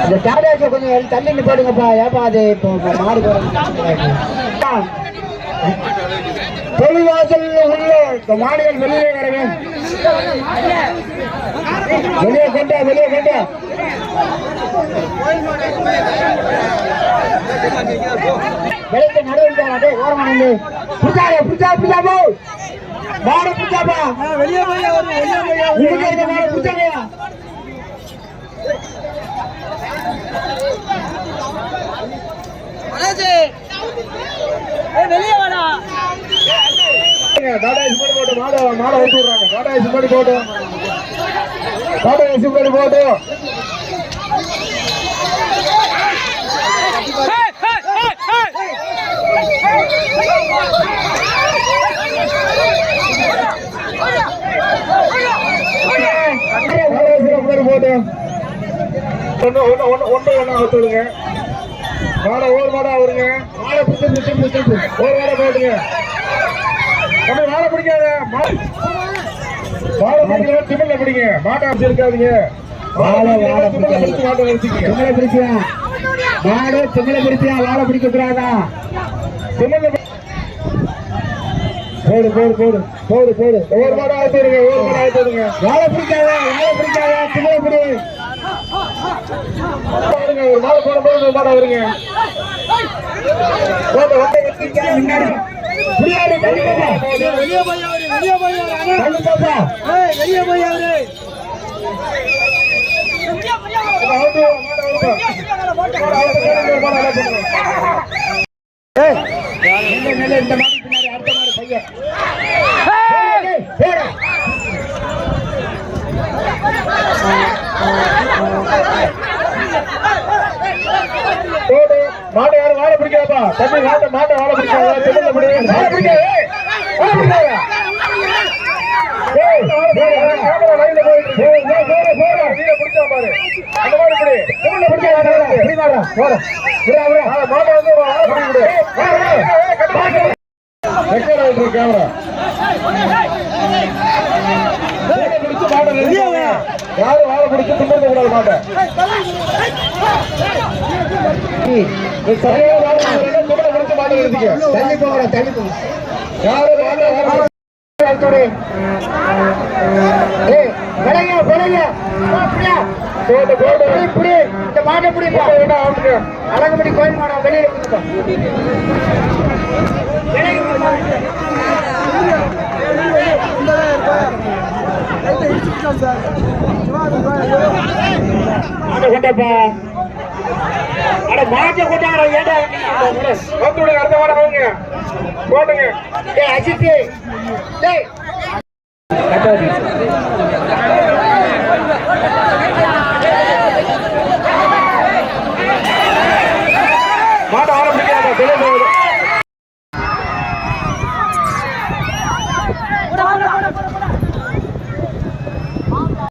இந்த டாடாஸை கொஞ்சம் தள்ளி நிப்பாடுங்கப்பா. ஏப்பா அது இப்போ மாடு தொழில்வாசல் உள்ள மாடுகள் வெளியே வரவேன். வெளியே கொண்டா வெளியே நடுவில் ஓரமானது புடிச்சா போ மாடு புடிச்சாப்பா. வெளியே புடிச்சாங்க. வெளியே வாடா. டாடா சிமெண்ட் போட்டு மாடை ஊற்றி விடுறாங்க. டாடா சிமெண்ட் போட்டு ஒன்று விடுங்க. மாடை ஒரு மாடா வருங்க. மாடை பிடிச்சு ஒரு மாடை போட்டுங்க. மாடை பிடிக்காத திமிழ்ல பிடிங்க. மாட்டை இருக்காதீங்க. மாடு திமிழ பிடிச்சியா வாழை பிடிக்க கூடாதா? திமிழ்ல போடு. ஒவ்வொரு மாடா ஆயிடுங்க. வாழை பிடிக்காத திமிழ பிடி. ஒரு மாலை போடும்போது ஒரு மாடை வருங்க. மாட்டை யாரும் வாழை பிடிக்காதா? தம்பி மாட்டை வாழை பிடிக்காதா? திமிழ்ல பிடி. வாழை பிடிக்காத யாரும் வாழை பிடிச்சு திமிழ்ல கூடாது. மாட்டை தள்ளி போங்க. அழகுபடி கோயில் மாடம் வெளியே கொண்டப்பா. அட மாட்ட கொண்டாங்க. ஏடா அடுத்த மாட போங்க போட்டுங்க. அஜித்